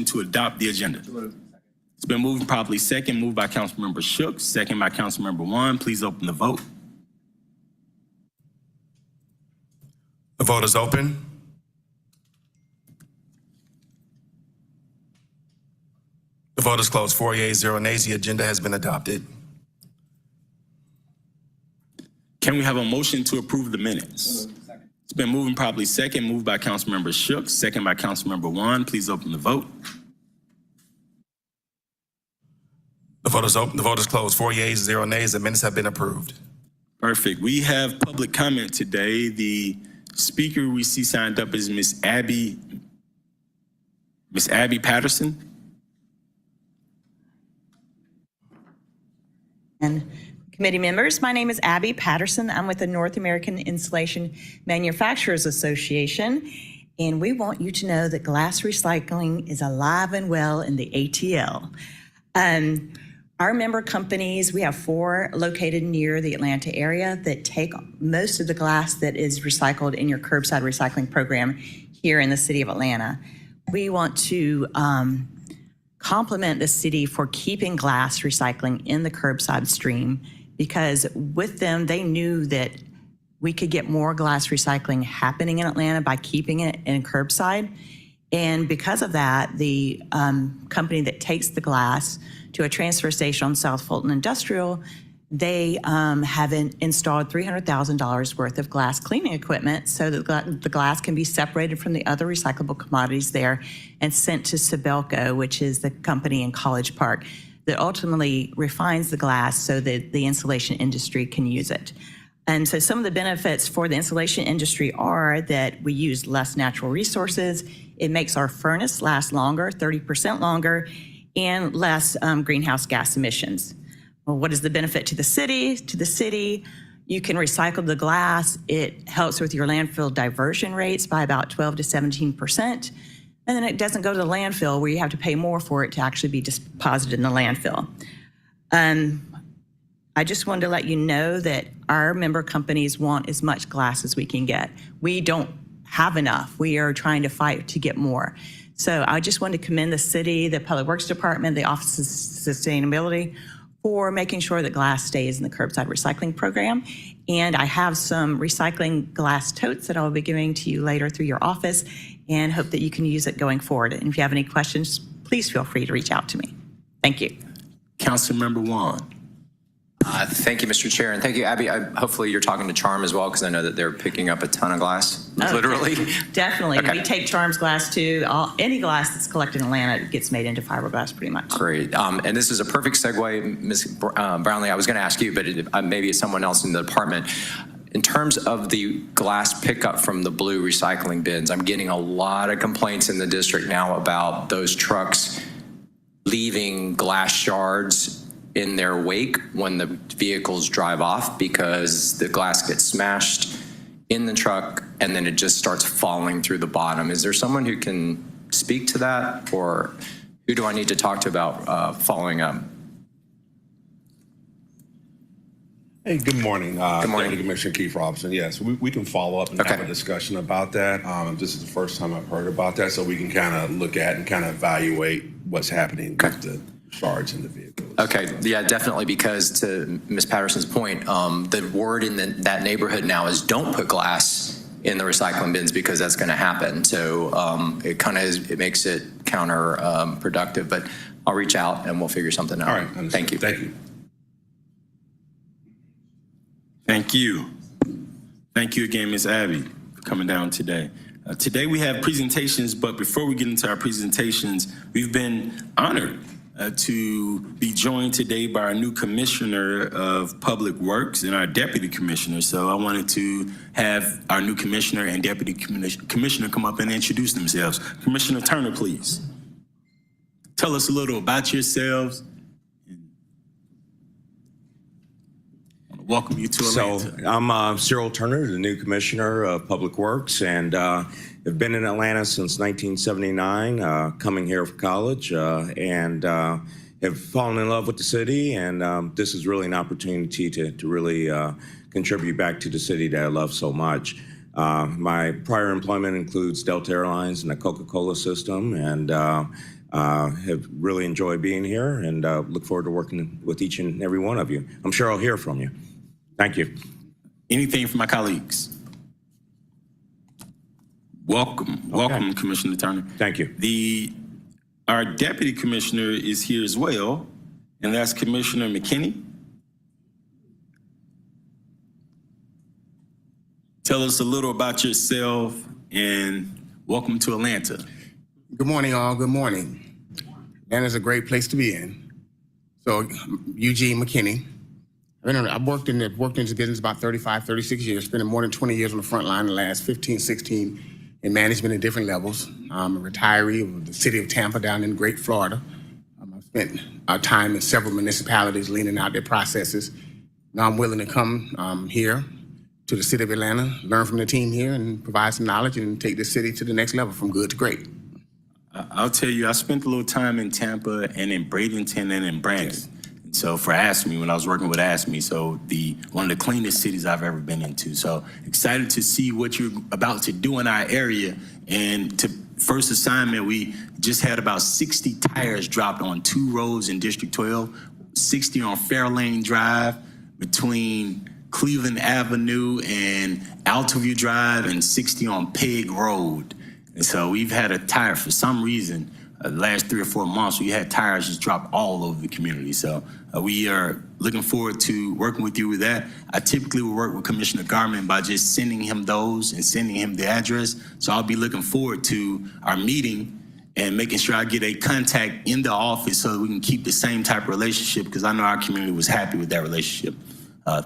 to adopt the agenda. It's been moved properly second, moved by Councilmember Shook, second by Councilmember Wan. Please open the vote. The vote is open. The vote is closed. 4 yeas, 0 nays. The agenda has been adopted. Can we have a motion to approve the minutes? It's been moved and properly second, moved by Councilmember Shook, second by Councilmember Wan. Please open the vote. The vote is open. The vote is closed. 4 yeas, 0 nays. The minutes have been approved. Perfect. We have public comment today. The speaker we see signed up is Miss Abby Patterson. And committee members, my name is Abby Patterson. I'm with the North American Insulation Manufacturers Association, and we want you to know that glass recycling is alive and well in the ATL. Our member companies, we have 4 located near the Atlanta area that take most of the glass that is recycled in your curbside recycling program here in the city of Atlanta. We want to compliment the city for keeping glass recycling in the curbside stream, because with them, they knew that we could get more glass recycling happening in Atlanta by keeping it in curbside. And because of that, the company that takes the glass to a transfer station on South Fulton Industrial, they have installed $300,000 worth of glass cleaning equipment so that the glass can be separated from the other recyclable commodities there and sent to Sibelco, which is the company in College Park that ultimately refines the glass so that the insulation industry can use it. And so some of the benefits for the insulation industry are that we use less natural resources. It makes our furnace last longer, 30% longer, and less greenhouse gas emissions. Well, what is the benefit to the city? To the city, you can recycle the glass. It helps with your landfill diversion rates by about 12 to 17%. And then it doesn't go to the landfill where you have to pay more for it to actually be deposited in the landfill. I just wanted to let you know that our member companies want as much glass as we can get. We don't have enough. We are trying to fight to get more. So I just wanted to commend the city, the Public Works Department, the Office of Sustainability for making sure that glass stays in the curbside recycling program. And I have some recycling glass totes that I'll be giving to you later through your office, and hope that you can use it going forward. And if you have any questions, please feel free to reach out to me. Thank you. Councilmember Wan. Thank you, Mr. Chair, and thank you, Abby. Hopefully you're talking to Charm as well, because I know that they're picking up a ton of glass, literally. Definitely. Okay. We take Charm's glass too. Any glass that's collected in Atlanta gets made into fiberglass pretty much. Great. And this is a perfect segue, Ms. Brownlee. I was going to ask you, but maybe it's someone else in the department. In terms of the glass pickup from the blue recycling bins, I'm getting a lot of complaints in the district now about those trucks leaving glass shards in their wake when the vehicles drive off, because the glass gets smashed in the truck and then it just starts falling through the bottom. Is there someone who can speak to that, or who do I need to talk to about following up? Hey, good morning. Good morning. Deputy Commissioner Keith Robinson. Yes, we can follow up and have a discussion about that. This is the first time I've heard about that, so we can kind of look at and kind of evaluate what's happening with the shards in the vehicles. Okay, yeah, definitely, because to Ms. Patterson's point, the word in that neighborhood now is don't put glass in the recycling bins, because that's going to happen. So it makes it counterproductive, but I'll reach out and we'll figure something out. All right, thank you. Thank you. Thank you. Thank you again, Ms. Abby, for coming down today. Today we have presentations, but before we get into our presentations, we've been honored to be joined today by our new Commissioner of Public Works and our Deputy Commissioner. So I wanted to have our new Commissioner and Deputy Commissioner come up and introduce themselves. Commissioner Turner, please. Tell us a little about yourselves. Welcome you to Atlanta. So I'm Cyril Turner, the new Commissioner of Public Works, and have been in Atlanta since 1979, coming here for college, and have fallen in love with the city, and this is really an opportunity to really contribute back to the city that I love so much. My prior employment includes Delta Airlines and the Coca-Cola system, and Have really enjoyed being here and look forward to working with each and every one of you. I'm sure I'll hear from you. Thank you. Anything from my colleagues? Welcome, Commissioner Turner. Thank you. Our deputy commissioner is here as well, and that's Commissioner McKinney. Tell us a little about yourself and welcome to Atlanta. Good morning, all. Good morning. Atlanta's a great place to be in. So, Eugene McKinney. I've worked in this business about 35, 36 years, spending more than 20 years on the front line, the last 15, 16 in management at different levels. I'm a retiree of the city of Tampa down in Great Florida. I've spent time in several municipalities leaning out their processes. Now I'm willing to come here to the city of Atlanta, learn from the team here, and provide some knowledge and take the city to the next level from good to great. I'll tell you, I spent a little time in Tampa and in Bradenton and in Brandon. Yes. So for ASME, when I was working with ASME, so one of the cleanest cities I've ever been into. So excited to see what you're about to do in our area. And to first assignment, we just had about 60 tires dropped on 2 roads in District 12, 60 on Fairlane Drive between Cleveland Avenue and Altaview Drive, and 60 on Peg Road. And so we've had a tire for some reason. The last 3 or 4 months, we had tires just drop all over the community. So we are looking forward to working with you with that. I typically will work with Commissioner Garment by just sending him those and sending him the address. So I'll be looking forward to our meeting and making sure I get a contact in the office so that we can keep the same type of relationship, because I know our community was happy with that relationship.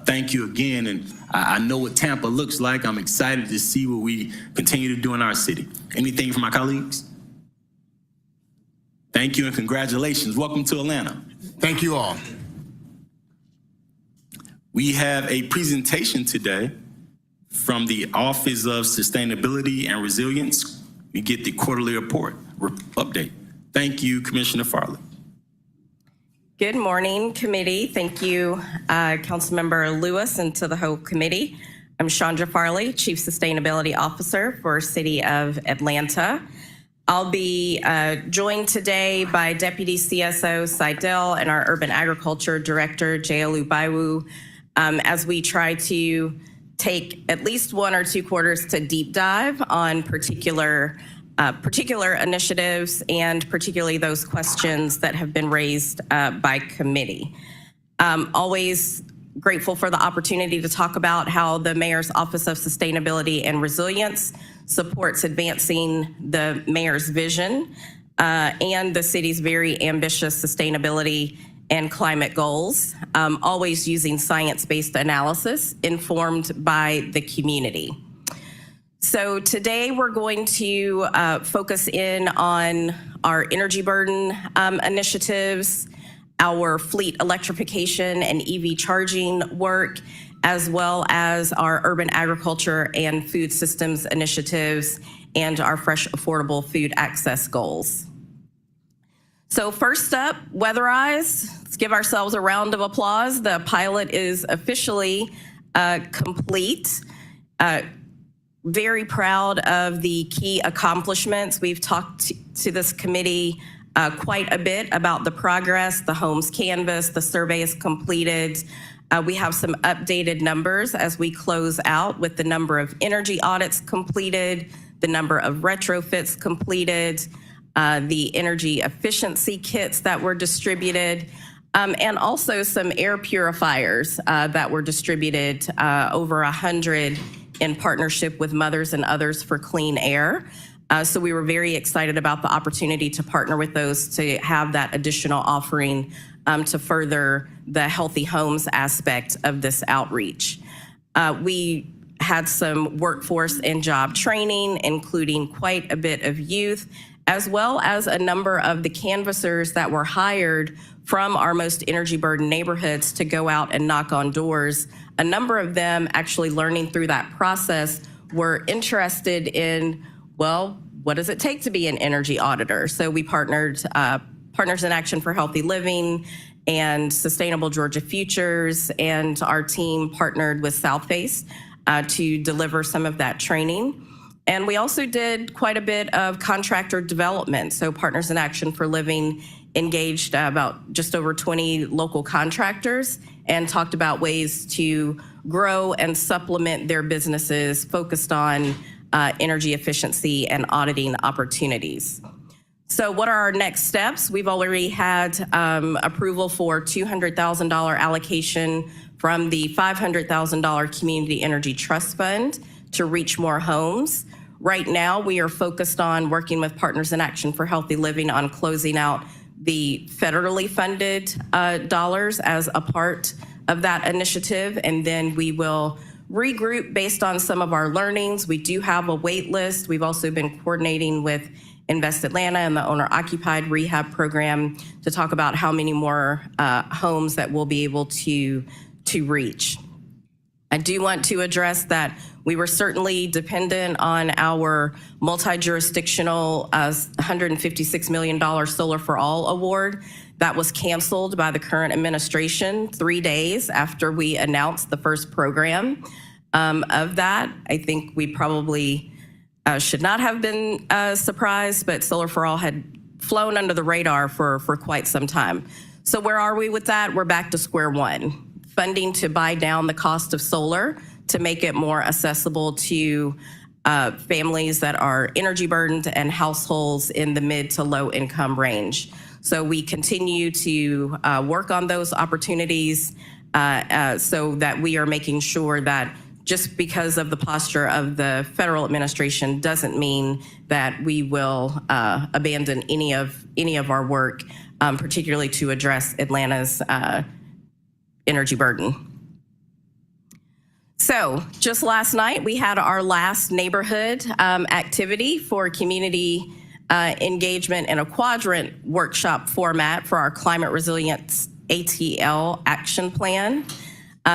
Thank you again, and I know what Tampa looks like. I'm excited to see what we continue to do in our city. Anything from my colleagues? Thank you and congratulations. Welcome to Atlanta. Thank you all. We have a presentation today from the Office of Sustainability and Resilience. We get the quarterly report update. Thank you, Commissioner Farley. Good morning, committee. Thank you, Councilmember Lewis, and to the whole committee. I'm Chandra Farley, Chief Sustainability Officer for City of Atlanta. I'll be joined today by Deputy CSO Seidel and our Urban Agriculture Director, Jayalu Baiwu, as we try to take at least 1 or 2 quarters to deep dive on particular initiatives and particularly those questions that have been raised by committee. Always grateful for the opportunity to talk about how the Mayor's Office of Sustainability and Resilience supports advancing the Mayor's vision and the city's very ambitious sustainability and climate goals, always using science-based analysis informed by the community. So today we're going to focus in on our energy burden initiatives, our fleet electrification and EV charging work, as well as our urban agriculture and food systems initiatives and our fresh, affordable food access goals. So first up, Weatherize. Let's give ourselves a round of applause. The pilot is officially complete. Very proud of the key accomplishments. We've talked to this committee quite a bit about the progress, the homes canvas, the survey is completed. We have some updated numbers as we close out with the number of energy audits completed, the number of retrofits completed, the energy efficiency kits that were distributed, and also some air purifiers that were distributed, over 100 in partnership with Mothers and Others for Clean Air. So we were very excited about the opportunity to partner with those to have that additional offering to further the healthy homes aspect of this outreach. We had some workforce and job training, including quite a bit of youth, as well as a number of the canvassers that were hired from our most energy burdened neighborhoods to go out and knock on doors. A number of them actually learning through that process were interested in, well, what does it take to be an energy auditor? So we partnered, Partners in Action for Healthy Living and Sustainable Georgia Futures, and our team partnered with Southface to deliver some of that training. And we also did quite a bit of contractor development. So Partners in Action for Living engaged about just over 20 local contractors and talked about ways to grow and supplement their businesses focused on energy efficiency and auditing opportunities. So what are our next steps? We've already had approval for $200,000 allocation from the $500,000 Community Energy Trust Fund to reach more homes. Right now, we are focused on working with Partners in Action for Healthy Living on closing out the federally funded dollars as a part of that initiative, and then we will regroup based on some of our learnings. We do have a wait list. We've also been coordinating with Invest Atlanta and the owner-occupied rehab program to talk about how many more homes that we'll be able to reach. I do want to address that we were certainly dependent on our multi-jurisdictional $156 million Solar for All award. That was canceled by the current administration 3 days after we announced the first program of that. I think we probably should not have been surprised, but Solar for All had flown under the radar for quite some time. So where are we with that? We're back to square one. Funding to buy down the cost of solar to make it more accessible to families that are energy burdened and households in the mid to low income range. So we continue to work on those opportunities so that we are making sure that just because of the posture of the federal administration doesn't mean that we will abandon any of our work, particularly to address Atlanta's energy burden. So just last night, we had our last neighborhood activity for community engagement in a quadrant workshop format for our Climate Resilience ATL Action Plan.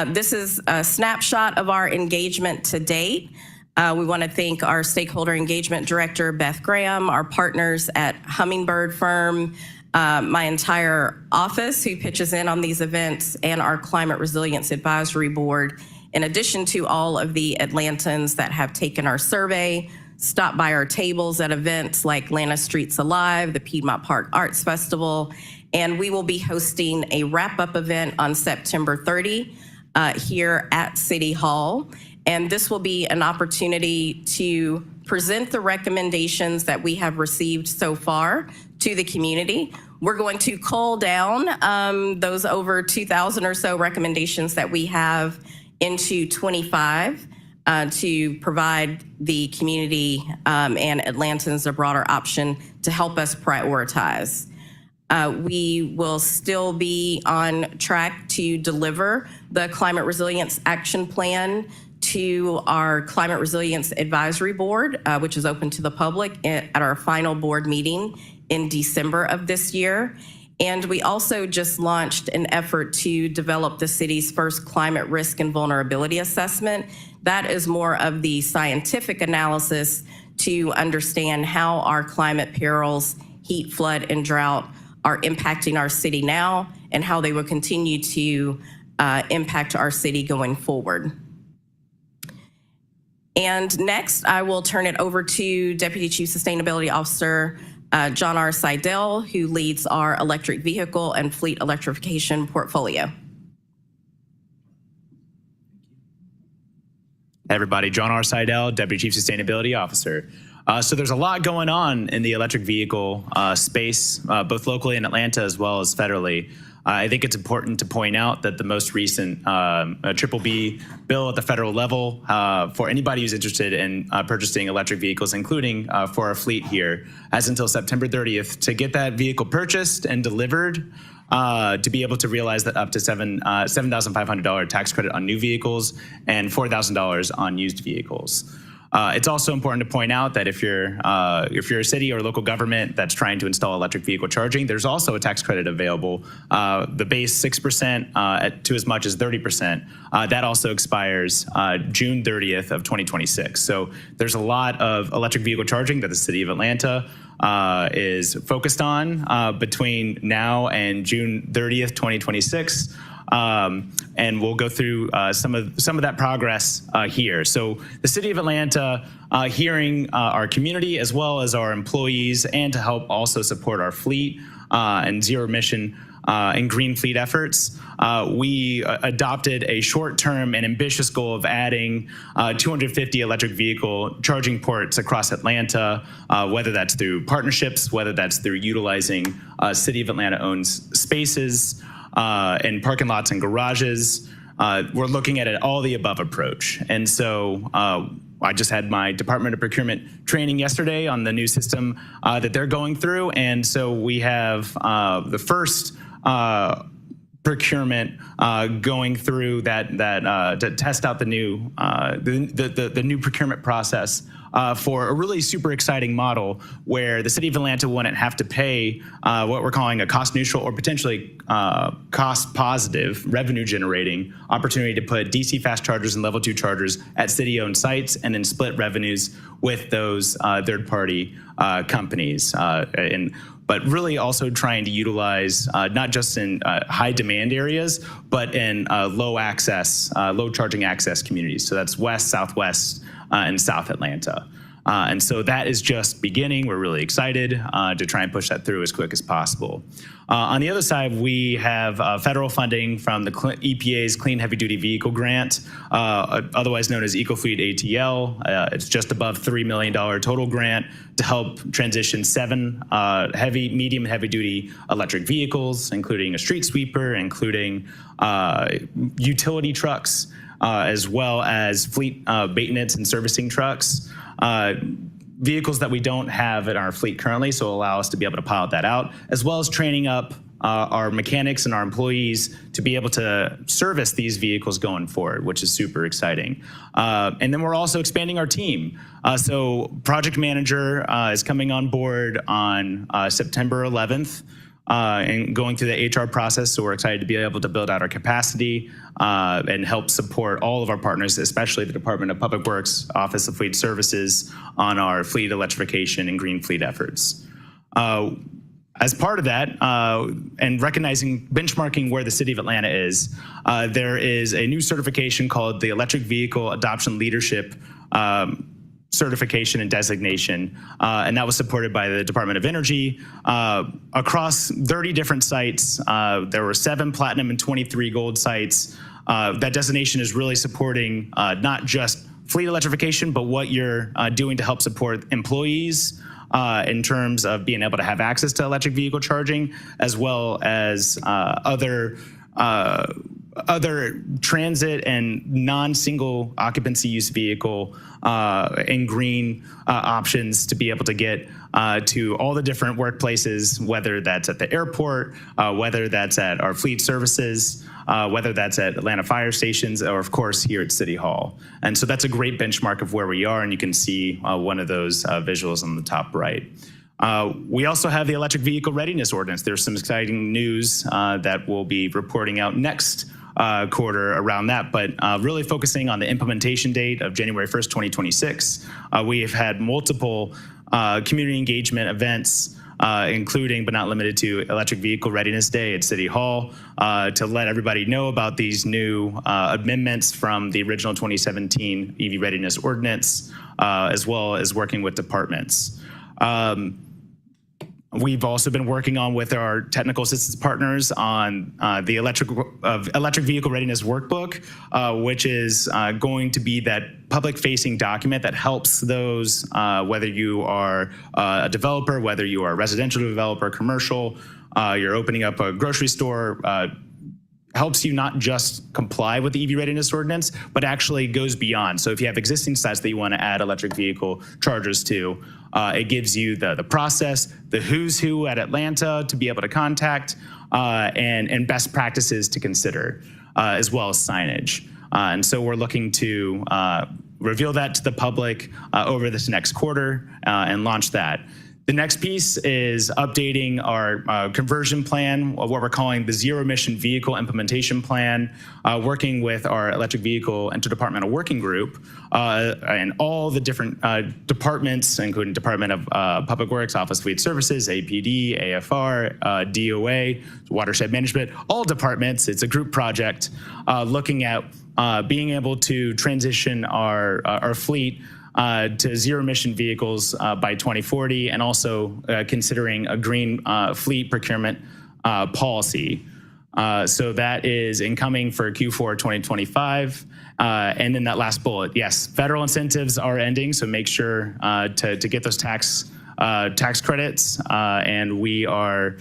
This is a snapshot of our engagement to date. We want to thank our Stakeholder Engagement Director, Beth Graham, our partners at Hummingbird Firm, my entire office who pitches in on these events, and our Climate Resilience Advisory Board, in addition to all of the Atlantans that have taken our survey, stopped by our tables at events like Atlanta Streets Alive, the Piedmont Park Arts Festival, and we will be hosting a wrap-up event on September 30 here at City Hall. And this will be an opportunity to present the recommendations that we have received so far to the community. We're going to cull down those over 2,000 or so recommendations that we have into 25 to provide the community and Atlantans a broader option to help us prioritize. We will still be on track to deliver the Climate Resilience Action Plan to our Climate Resilience Advisory Board, which is open to the public at our final board meeting in December of this year. And we also just launched an effort to develop the city's first climate risk and vulnerability assessment. That is more of the scientific analysis to understand how our climate perils, heat, flood, and drought are impacting our city now and how they will continue to impact our city going forward. And next, I will turn it over to Deputy Chief Sustainability Officer John R. Seidel, who leads our electric vehicle and fleet electrification portfolio. Hey everybody, John R. Seidel, Deputy Chief Sustainability Officer. So there's a lot going on in the electric vehicle space, both locally in Atlanta as well as federally. I think it's important to point out that the most recent Triple B bill at the federal level for anybody who's interested in purchasing electric vehicles, including for our fleet here, has until September 30th to get that vehicle purchased and delivered to be able to realize that up to $7,500 tax credit on new vehicles and $4,000 on used vehicles. It's also important to point out that if you're a city or local government that's trying to install electric vehicle charging, there's also a tax credit available. The base 6% to as much as 30%. That also expires June 30th of 2026. So there's a lot of electric vehicle charging that the city of Atlanta is focused on between now and June 30th, 2026. And we'll go through some of that progress here. So the City of Atlanta, hearing our community as well as our employees, and to help also support our fleet and zero emission and green fleet efforts, we adopted a short-term and ambitious goal of adding 250 electric vehicle charging ports across Atlanta, whether that's through partnerships, whether that's through utilizing City of Atlanta-owned spaces and parking lots and garages. We're looking at an all-the-above approach. And so I just had my Department of Procurement training yesterday on the new system that they're going through. And so we have the first procurement going through that to test out the new the new procurement process for a really super exciting model where the City of Atlanta wouldn't have to pay what we're calling a cost neutral or potentially cost positive revenue generating opportunity to put DC fast chargers and level 2 chargers at city owned sites and then split revenues with those third party companies. But really also trying to utilize not just in high demand areas, but in low charging access communities. So that's West, Southwest, and South Atlanta. And so that is just beginning. We're really excited to try and push that through as quick as possible. On the other side, we have federal funding from the EPA's Clean Heavy Duty Vehicle Grant, otherwise known as EcoFleet ATL. It's just above $3 million total grant to help transition 7 medium, heavy duty electric vehicles, including a street sweeper, including utility trucks, as well as fleet maintenance and servicing trucks. Vehicles that we don't have in our fleet currently, so allow us to be able to pilot that out, as well as training up our mechanics and our employees to be able to service these vehicles going forward, which is super exciting. And then we're also expanding our team. So project manager is coming on board on September 11th. And going through the HR process, so we're excited to be able to build out our capacity and help support all of our partners, especially the Department of Public Works, Office of Fleet Services, on our fleet electrification and green fleet efforts. As part of that, and recognizing, benchmarking where the City of Atlanta is, there is a new certification called the Electric Vehicle Adoption Leadership certification and designation, and that was supported by the Department of Energy across 30 different sites. There were 7 platinum and 23 gold sites. That designation is really supporting not just fleet electrification, but what you're doing to help support employees in terms of being able to have access to electric vehicle charging, as well as other transit and non-single occupancy use vehicle and green options to be able to get to all the different workplaces, whether that's at the airport, whether that's at our fleet services, whether that's at Atlanta fire stations, or of course here at City Hall. And so that's a great benchmark of where we are, and you can see one of those visuals on the top right. We also have the Electric Vehicle Readiness Ordinance. There's some exciting news that we'll be reporting out next quarter around that, but really focusing on the implementation date of January 1st, 2026. We have had multiple community engagement events, including but not limited to Electric Vehicle Readiness Day at City Hall, to let everybody know about these new amendments from the original 2017 EV Readiness Ordinance, as well as working with departments. We've also been working on with our technical assistance partners on the Electric Vehicle Readiness Workbook, which is going to be that public-facing document that helps those, whether you are a developer, whether you are a residential developer, commercial, you're opening up a grocery store, helps you not just comply with the EV Readiness Ordinance, but actually goes beyond. So if you have existing sites that you want to add electric vehicle chargers to, it gives you the process, the who's who at Atlanta to be able to contact, and best practices to consider, as well as signage. And so we're looking to reveal that to the public over this next quarter and launch that. The next piece is updating our conversion plan, what we're calling the Zero Emission Vehicle Implementation Plan, working with our Electric Vehicle Interdepartmental Working Group and all the different departments, including Department of Public Works, Office of Fleet Services, APD, AFR, DOA, Watershed Management, all departments. It's a group project looking at being able to transition our fleet to zero-emission vehicles by 2040, and also considering a green fleet procurement policy. So that is incoming for Q4 2025. And then that last bullet, yes, federal incentives are ending, so make sure to get those tax credits. And we are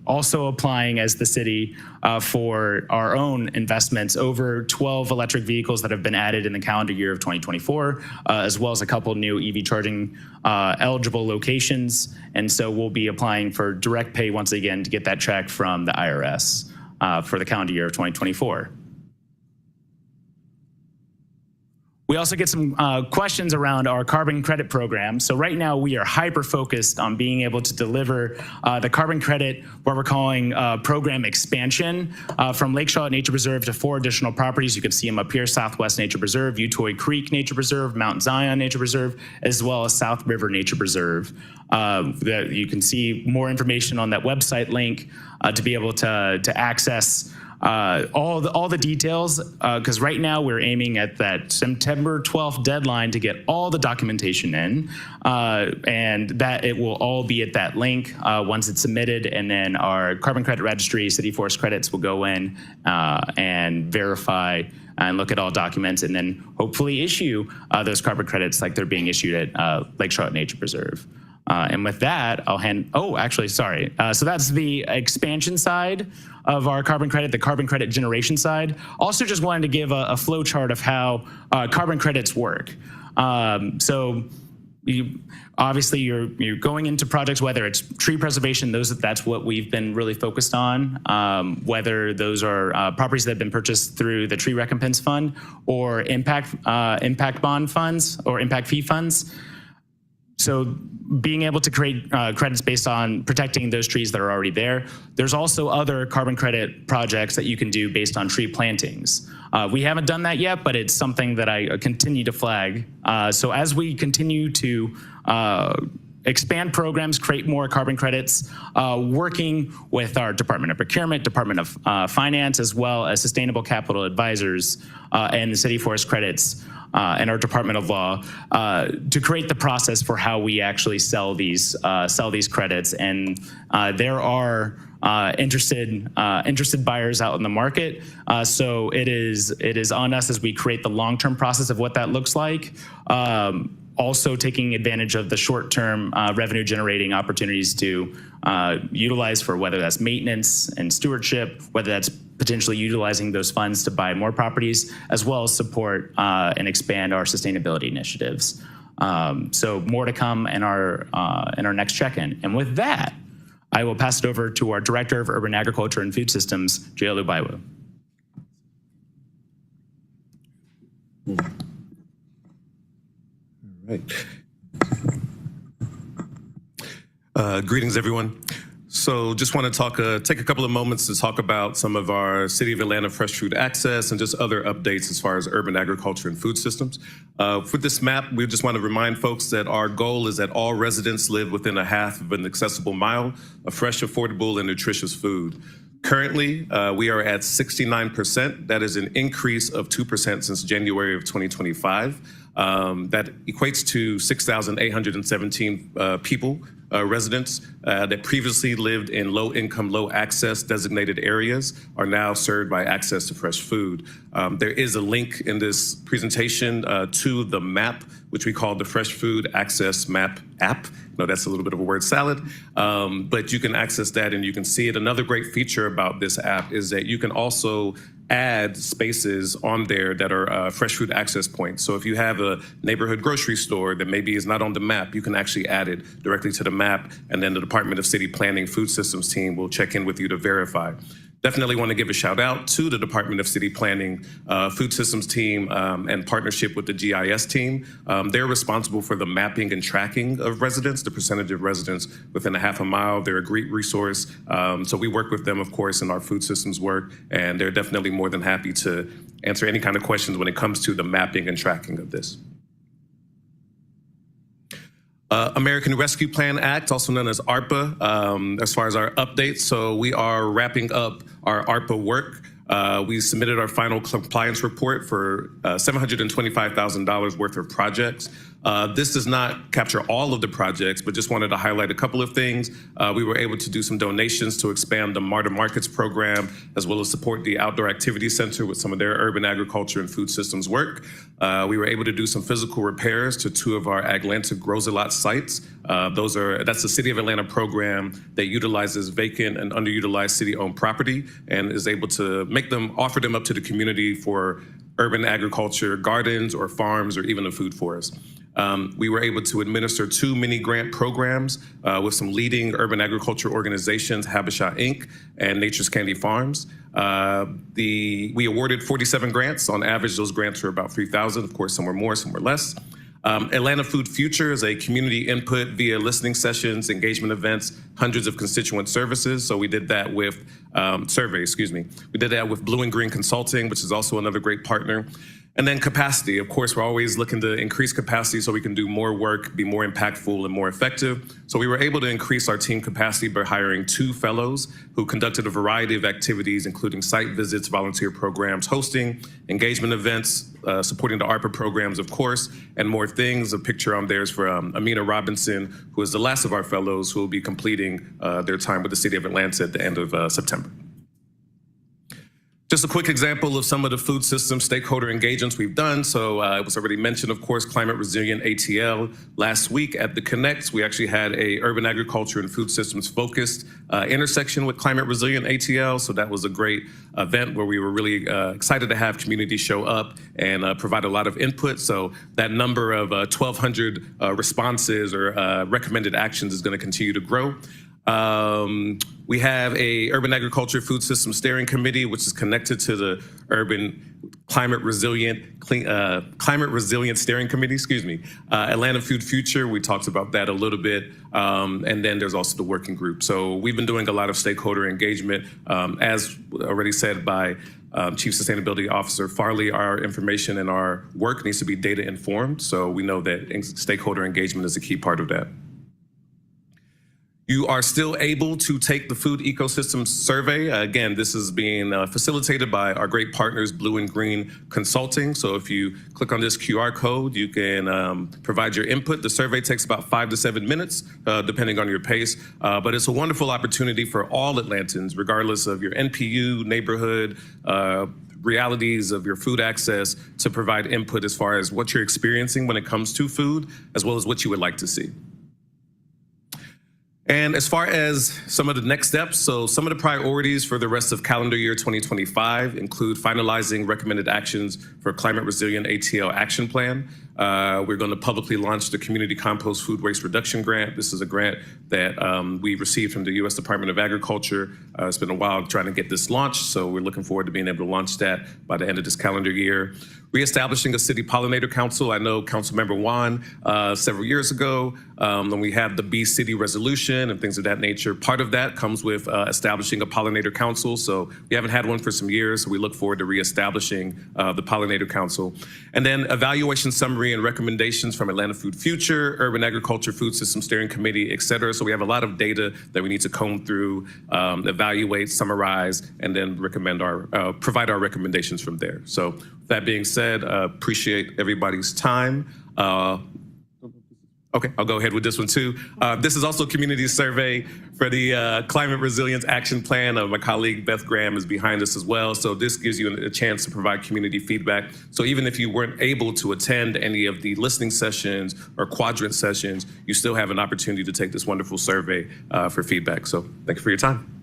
also applying as the city for our own investments, over 12 electric vehicles that have been added in the calendar year of 2024, as well as a couple new EV charging eligible locations. And so we'll be applying for direct pay once again to get that check from the IRS for the calendar year of 2024. We also get some questions around our carbon credit program. So right now we are hyper-focused on being able to deliver the carbon credit, what we're calling program expansion, from Lake Charlotte Nature Preserve to 4 additional properties. You can see them up here: Southwest Nature Preserve, Utoy Creek Nature Preserve, Mount Zion Nature Preserve, as well as South River Nature Preserve. You can see more information on that website link to be able to access all the details, because right now we're aiming at that September 12th deadline to get all the documentation in, and that it will all be at that link once it's submitted, and then our carbon credit registry, City Forest Credits, will go in and verify and look at all documents, and then hopefully issue those carbon credits like they're being issued at Lake Charlotte Nature Preserve. And with that, I'll hand, so that's the expansion side of our carbon credit, the carbon credit generation side. Also just wanted to give a flow chart of how carbon credits work. So obviously you're going into projects, whether it's tree preservation, that's what we've been really focused on, whether those are properties that have been purchased through the Tree Recompense Fund or impact bond funds or impact fee funds. So being able to create credits based on protecting those trees that are already there. There's also other carbon credit projects that you can do based on tree plantings. We haven't done that yet, but it's something that I continue to flag. So as we continue to expand programs, create more carbon credits, working with our Department of Procurement, Department of Finance, as well as Sustainable Capital Advisors and the City Forest Credits, and our Department of Law, to create the process for how we actually sell these credits. And there are interested buyers out in the market. So it is on us as we create the long-term process of what that looks like. Also taking advantage of the short-term revenue generating opportunities to utilize for whether that's maintenance and stewardship, whether that's potentially utilizing those funds to buy more properties, as well as support and expand our sustainability initiatives. So more to come in our next check-in. And with that, I will pass it over to our Director of Urban Agriculture and Food Systems, Jayolu Baiwo. Right. Greetings, everyone. So just want to take a couple of moments to talk about some of our City of Atlanta Fresh Food Access and just other updates as far as urban agriculture and food systems. For this map, we just want to remind folks that our goal is that all residents live within a half of an accessible mile of fresh, affordable, and nutritious food. Currently, we are at 69%. That is an increase of 2% since January of 2025. That equates to 6,817 people, residents that previously lived in low-income, low-access designated areas are now served by access to fresh food. There is a link in this presentation to the map, which we call the Fresh Food Access Map app. I know that's a little bit of a word salad, but you can access that and you can see it. Another great feature about this app is that you can also add spaces on there that are fresh food access points. So if you have a neighborhood grocery store that maybe is not on the map, you can actually add it directly to the map, and then the Department of City Planning Food Systems team will check in with you to verify. Definitely want to give a shout out to the Department of City Planning, Food Systems team, and partnership with the GIS team. They're responsible for the mapping and tracking of residents, the percentage of residents within a half a mile. They're a great resource. So we work with them, of course, in our food systems work, and they're definitely more than happy to answer any kind of questions when it comes to the mapping and tracking of this. American Rescue Plan Act, also known as ARPA, as far as our updates. So we are wrapping up our ARPA work. We submitted our final compliance report for $725,000 worth of projects. This does not capture all of the projects, but just wanted to highlight a couple of things. We were able to do some donations to expand the MARTA Markets program, as well as support the Outdoor Activity Center with some of their urban agriculture and food systems work. We were able to do some physical repairs to 2 of our Atlanta Grows-A-Lot sites. That's the City of Atlanta program that utilizes vacant and underutilized city-owned property and is able to offer them up to the community for urban agriculture, gardens or farms, or even a food forest. We were able to administer 2 mini grant programs with some leading urban agriculture organizations, Habisha Inc. and Nature's Candy Farms. We awarded 47 grants. On average, those grants were about $3,000. Of course, some were more, some were less. Atlanta Food Future is a community input via listening sessions, engagement events, hundreds of constituent services. So we did that with We did that with Blue and Green Consulting, which is also another great partner. And then capacity. Of course, we're always looking to increase capacity so we can do more work, be more impactful and more effective. So we were able to increase our team capacity by hiring 2 fellows who conducted a variety of activities, including site visits, volunteer programs, hosting, engagement events, supporting the ARPA programs, of course, and more things. A picture on there is for Amina Robinson, who is the last of our fellows who will be completing their time with the City of Atlanta at the end of September. Just a quick example of some of the food system stakeholder engagements we've done. So it was already mentioned, of course, Climate Resilient ATL. Last week at the Connects, we actually had a urban agriculture and food systems focused intersection with Climate Resilient ATL. So that was a great event where we were really excited to have community show up and provide a lot of input. So that number of 1,200 responses or recommended actions is going to continue to grow. We have a Urban Agriculture Food System Steering Committee, which is connected to the Urban Climate Resilient Steering Committee, Atlanta Food Future, we talked about that a little bit. And then there's also the working group. So we've been doing a lot of stakeholder engagement. As already said by Chief Sustainability Officer Farley, our information and our work needs to be data informed. So we know that stakeholder engagement is a key part of that. You are still able to take the Food Ecosystem Survey. Again, this is being facilitated by our great partners, Blue and Green Consulting. So if you click on this QR code, you can provide your input. The survey takes about 5 to 7 minutes, depending on your pace. But it's a wonderful opportunity for all Atlantans, regardless of your NPU, neighborhood, realities of your food access, to provide input as far as what you're experiencing when it comes to food, as well as what you would like to see. And as far as some of the next steps, so some of the priorities for the rest of calendar year 2025 include finalizing recommended actions for Climate Resilient ATL Action Plan. We're going to publicly launch the Community Compost Food Waste Reduction Grant. This is a grant that we received from the U.S. Department of Agriculture. It's been a while trying to get this launched, so we're looking forward to being able to launch that by the end of this calendar year. Reestablishing a City Pollinator Council. I know Councilmember Juan several years ago, when we had the Bee City resolution and things of that nature, part of that comes with establishing a Pollinator Council. So we haven't had one for some years, so we look forward to reestablishing the Pollinator Council. And then evaluation summary and recommendations from Atlanta Food Future, Urban Agriculture Food System Steering Committee, et cetera. So we have a lot of data that we need to comb through, evaluate, summarize, and then provide our recommendations from there. So that being said, appreciate everybody's time. Okay, I'll go ahead with this one too. This is also a community survey for the Climate Resilience Action Plan. My colleague Beth Graham is behind us as well. So this gives you a chance to provide community feedback. So even if you weren't able to attend any of the listening sessions or quadrant sessions, you still have an opportunity to take this wonderful survey for feedback. So thank you for your time.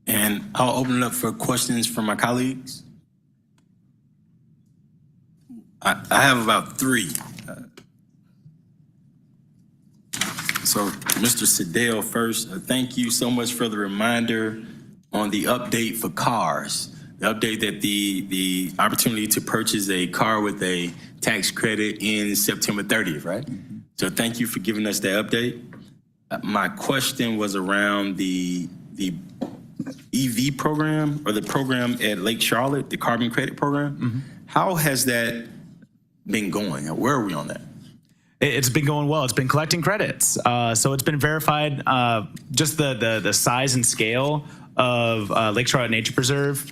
And I'll open it up for questions from my colleagues. I have about 3. So, Mr. Sedale, first, thank you so much for the reminder on the update for cars. The update that the opportunity to purchase a car with a tax credit in September 30th, right? So thank you for giving us that update. My question was around the EV program, or the program at Lake Charlotte, the carbon credit program. How has that been going? Where are we on that? It's been going well. It's been collecting credits. So it's been verified. Just the size and scale of Lake Charlotte Nature Preserve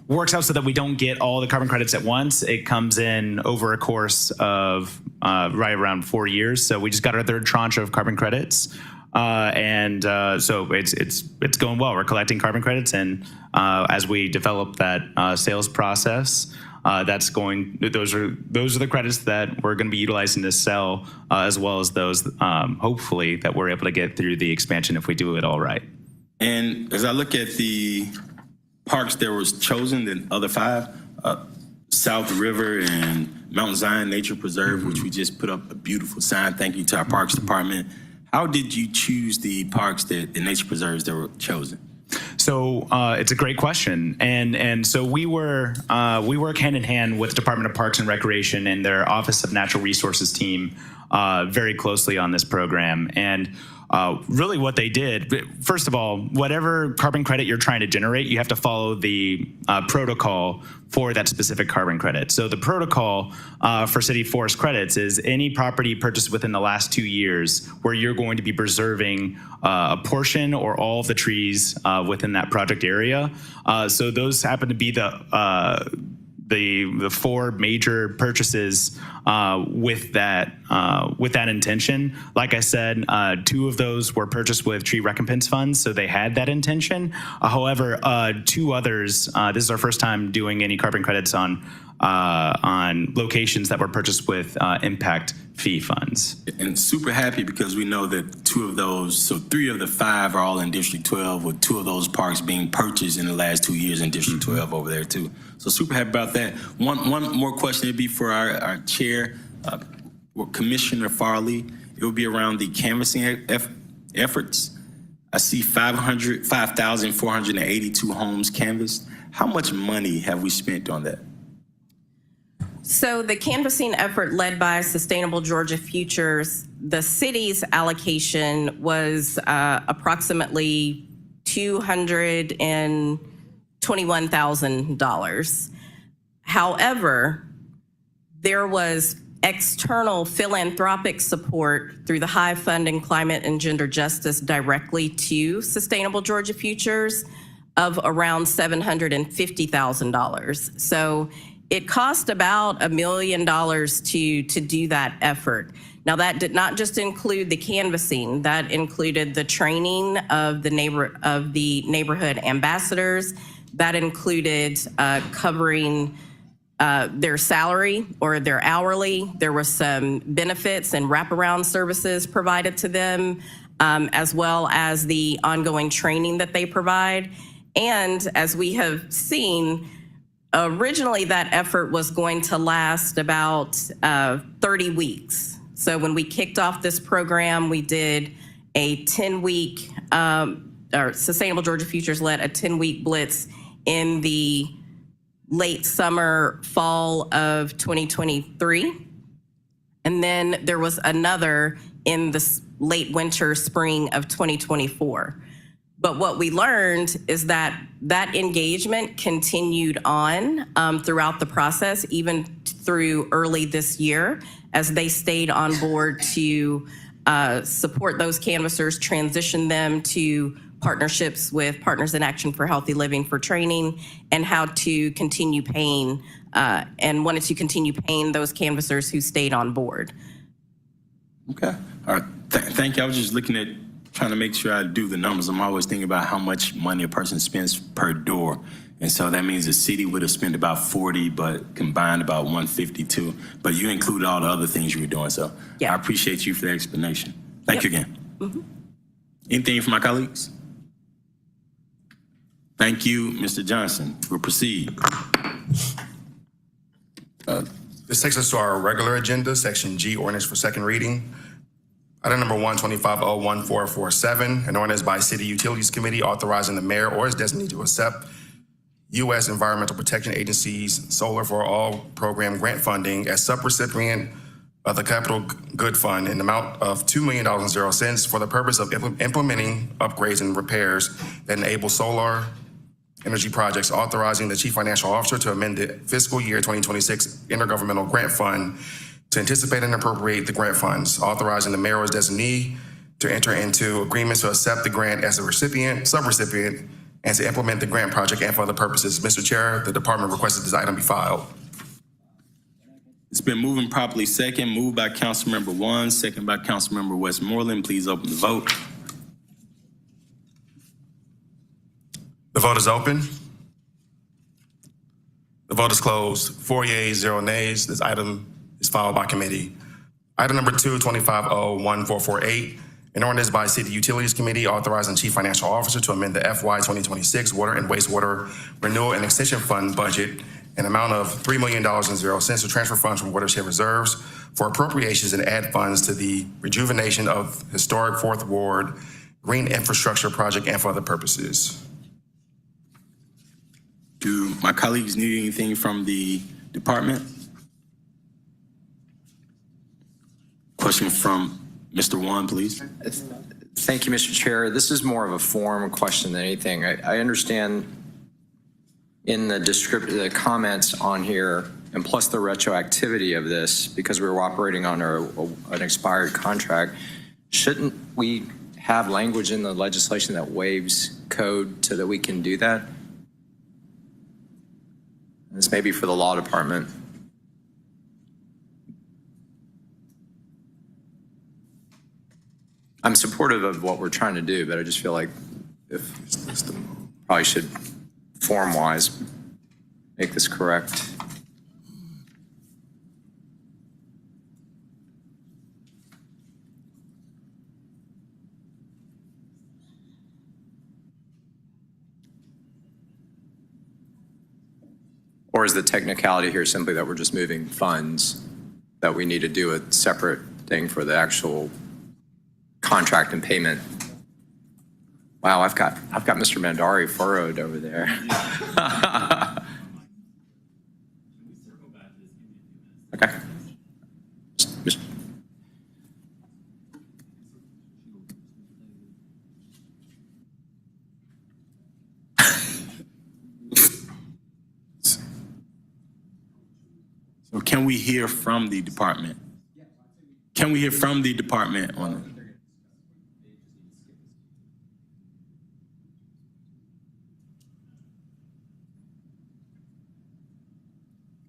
works out so that we don't get all the carbon credits at once. It comes in over a course of right around 4 years. So we just got our third tranche of carbon credits. So it's going well. We're collecting carbon credits, and as we develop that sales process, those are the credits that we're going to be utilizing to sell, as well as those hopefully that we're able to get through the expansion if we do it all right. And as I look at the parks that was chosen, the other 5, South River and Mount Zion Nature Preserve, which we just put up a beautiful sign. Thank you to our Parks Department. How did you choose the parks, the nature preserves that were chosen? So it's a great question, and so we work hand in hand with the Department of Parks and Recreation and their Office of Natural Resources team very closely on this program. And really what they did, first of all, whatever carbon credit you're trying to generate, you have to follow the protocol for that specific carbon credit. So the protocol for city forest credits is any property purchased within the last 2 years where you're going to be preserving a portion or all of the trees within that project area. So those happen to be the 4 major purchases with that intention. Like I said, 2 of those were purchased with tree recompense funds, so they had that intention. However, 2 others, this is our first time doing any carbon credits on locations that were purchased with impact fee funds. And super happy because we know that 2 of those, so 3 of the 5 are all in District 12, with 2 of those parks being purchased in the last 2 years in District 12 over there too. So super happy about that. One more question would be for our chair, Commissioner Farley. It would be around the canvassing efforts. I see 5,482 homes canvassed. How much money have we spent on that? So the canvassing effort led by Sustainable Georgia Futures, the city's allocation was approximately $221,000. However, there was external philanthropic support through the High Fund and Climate and Gender Justice directly to Sustainable Georgia Futures of around $750,000. So it cost about $1 million to do that effort. Now, that did not just include the canvassing. That included the training of the neighborhood ambassadors. That included covering their salary or their hourly. There was some benefits and wraparound services provided to them, as well as the ongoing training that they provide. And as we have seen, originally that effort was going to last about 30 weeks. So when we kicked off this program, we did a 10-week, or Sustainable Georgia Futures led a 10-week blitz in the late summer, fall of 2023. And then there was another in the late winter, spring of 2024. But what we learned is that that engagement continued on throughout the process, even through early this year, as they stayed on board to support those canvassers, transition them to partnerships with Partners in Action for Healthy Living for training, and how to continue paying, and wanted to continue paying those canvassers who stayed on board. Okay. All right. Thank you. I was just looking at trying to make sure I do the numbers. I'm always thinking about how much money a person spends per door. And so that means the city would have spent about 40, but combined about 152. But you included all the other things you were doing. So yeah. I appreciate you for the explanation. Thank you again. Mm-hmm. Anything from my colleagues? Thank you, Mr. Johnson. We'll proceed. This takes us to our regular agenda, Section G, ordinance for second reading. Item number 125-01447, an ordinance by City Utilities Committee authorizing the mayor or his designee to accept U.S. Environmental Protection Agency's Solar for All program grant funding as subrecipient of the Capital Good Fund in the amount of $2 million for the purpose of implementing upgrades and repairs that enable solar energy projects, authorizing the Chief Financial Officer to amend the fiscal year 2026 intergovernmental grant fund to anticipate and appropriate the grant funds, authorizing the mayor or his designee to enter into agreements to accept the grant as a subrecipient, and to implement the grant project and for other purposes. Mr. Chair, the department requested this item be filed. It's been moved and properly second, moved by Councilmember One, second by Councilmember Westmoreland. Please open the vote. The vote is open. The vote is closed. 4 yeas, 0 nays. This item is filed by committee. Item number 225-01448, an ordinance by City Utilities Committee authorizing Chief Financial Officer to amend the FY 2026 Water and Wastewater Renewal and Extension Fund budget an amount of $3 million to transfer funds from watershed reserves for appropriations and add funds to the rejuvenation of historic Fourth Ward green infrastructure project and for other purposes. Do my colleagues need anything from the department? Question from Mr. One, please. Thank you, Mr. Chair. This is more of a form question than anything. I understand in the comments on here, and plus the retroactivity of this, because we were operating on an expired contract, shouldn't we have language in the legislation that waives code so that we can do that? This may be for the law department. I'm supportive of what we're trying to do, but I just feel like probably should form-wise make this correct. Or is the technicality here simply that we're just moving funds, that we need to do a separate thing for the actual contract and payment? Wow, I've got Mr. Mandari furrowed over there. Okay. So can we hear from the department? Can we hear from the department on it?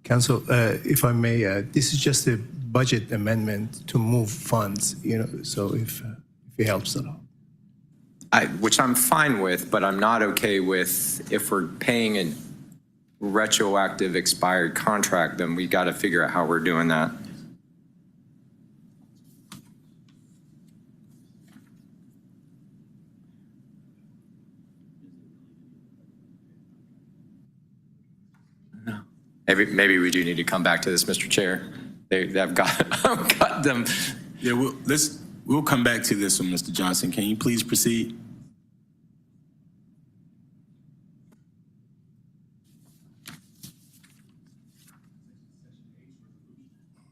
Council, if I may, this is just a budget amendment to move funds, so if it helps at all. Which I'm fine with, but I'm not okay with if we're paying a retroactive expired contract, then we got to figure out how we're doing that. Maybe we do need to come back to this, Mr. Chair. They've got them. Yeah, we'll come back to this one, Mr. Johnson. Can you please proceed?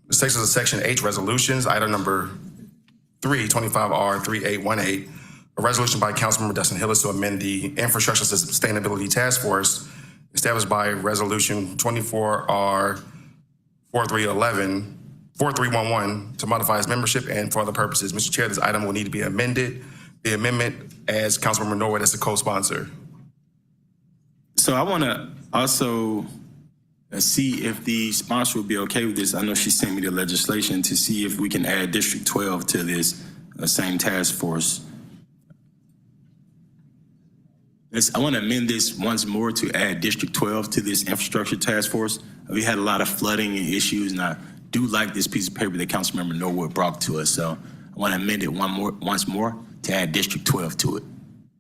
This takes us to Section H, resolutions. Item number 325R3818, a resolution by Councilmember Dustin Hillis to amend the Infrastructure Sustainability Task Force established by Resolution 24R4311 to modify its membership and for other purposes. Mr. Chair, this item will need to be amended. The amendment as Councilmember Norwood as the co-sponsor. So I want to also see if the sponsor will be okay with this. I know she sent me the legislation to see if we can add District 12 to this same task force. I want to amend this once more to add District 12 to this infrastructure task force. We had a lot of flooding and issues, and I do like this piece of paper that Councilmember Norwood brought to us. So I want to amend it once more to add District 12 to it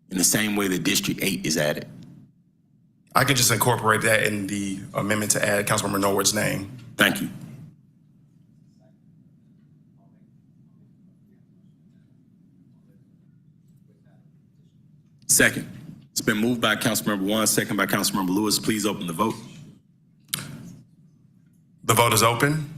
in the same way that District 8 is added. I can just incorporate that in the amendment to add Councilmember Norwood's name. Thank you. Second. It's been moved by Councilmember Juan, second by Councilmember Lewis. Please open the vote. The vote is open.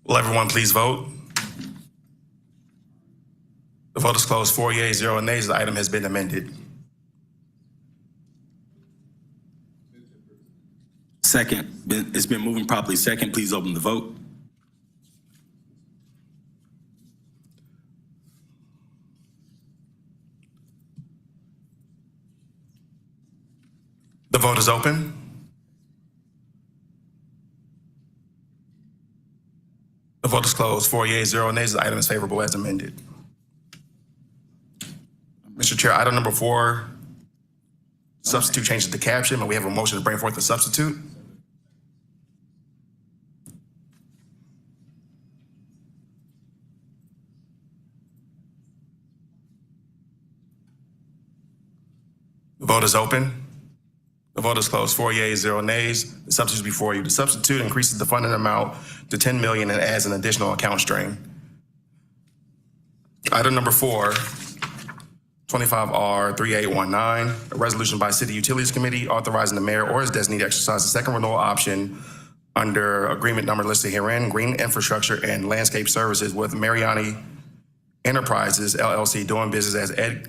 Will everyone please vote? The vote is closed. 4 yeas, 0 nays. The item has been amended. Second. It's been moving properly. Second. Please open the vote. The vote is open. The vote is closed. 4 yeas, 0 nays. The item is favorable as amended. Mr. Chair, item number 4, substitute changes the caption, and we have a motion to bring forth the substitute. The vote is open. The vote is closed. 4 yeas, 0 nays. The substitute is before you. The substitute increases the funding amount to $10 million and adds an additional account stream. Item number 4, 25R3819, a resolution by City Utilities Committee authorizing the mayor or his designee to exercise the second renewal option under agreement number listed herein, Green Infrastructure and Landscape Services with Mariani Enterprises, LLC, doing business as Ed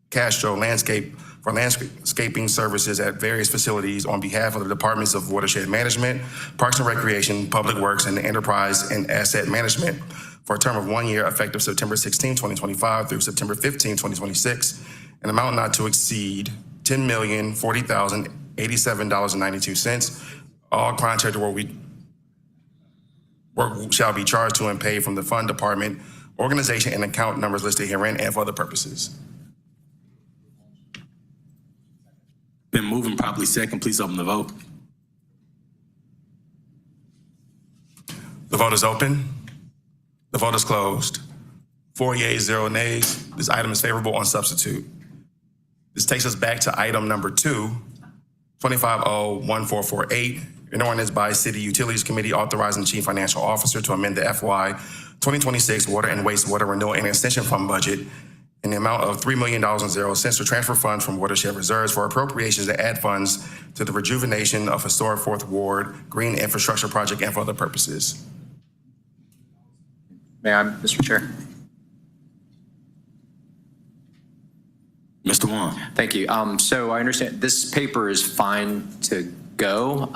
Castro Landscape for landscaping services at various facilities on behalf of the Departments of Watershed Management, Parks and Recreation, Public Works, and Enterprise and Asset Management for a term of 1 year effective September 16, 2025 through September 15, 2026, an amount not to exceed $10,040,087.92. All contractor work shall be charged to and paid from the fund department, organization, and account numbers listed herein and for other purposes. Been moving properly. Second. Please open the vote. The vote is open. The vote is closed. 4 yeas, 0 nays. This item is favorable on substitute. This takes us back to item number 2, 25O1448, an ordinance by City Utilities Committee authorizing the Chief Financial Officer to amend the FY 2026 Water and Wastewater Renewal and Extension Fund budget in the amount of $3 million to transfer funds from watershed reserves for appropriations to add funds to the rejuvenation of historic Fourth Ward Green Infrastructure Project and for other purposes. May I, Mr. Chair? Mr. Juan. Thank you. So I understand this paper is fine to go.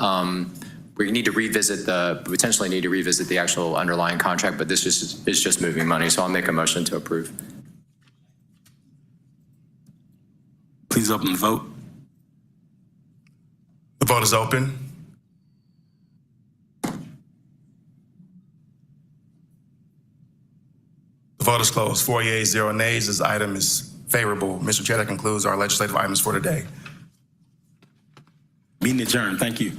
We need to potentially need to revisit the actual underlying contract, but this is just moving money. So I'll make a motion to approve. Please open the vote. The vote is open. The vote is closed. 4 yeas, 0 nays. This item is favorable. Mr. Chair, that concludes our legislative items for today. Meeting adjourned. Thank you.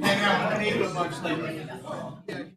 I need much later.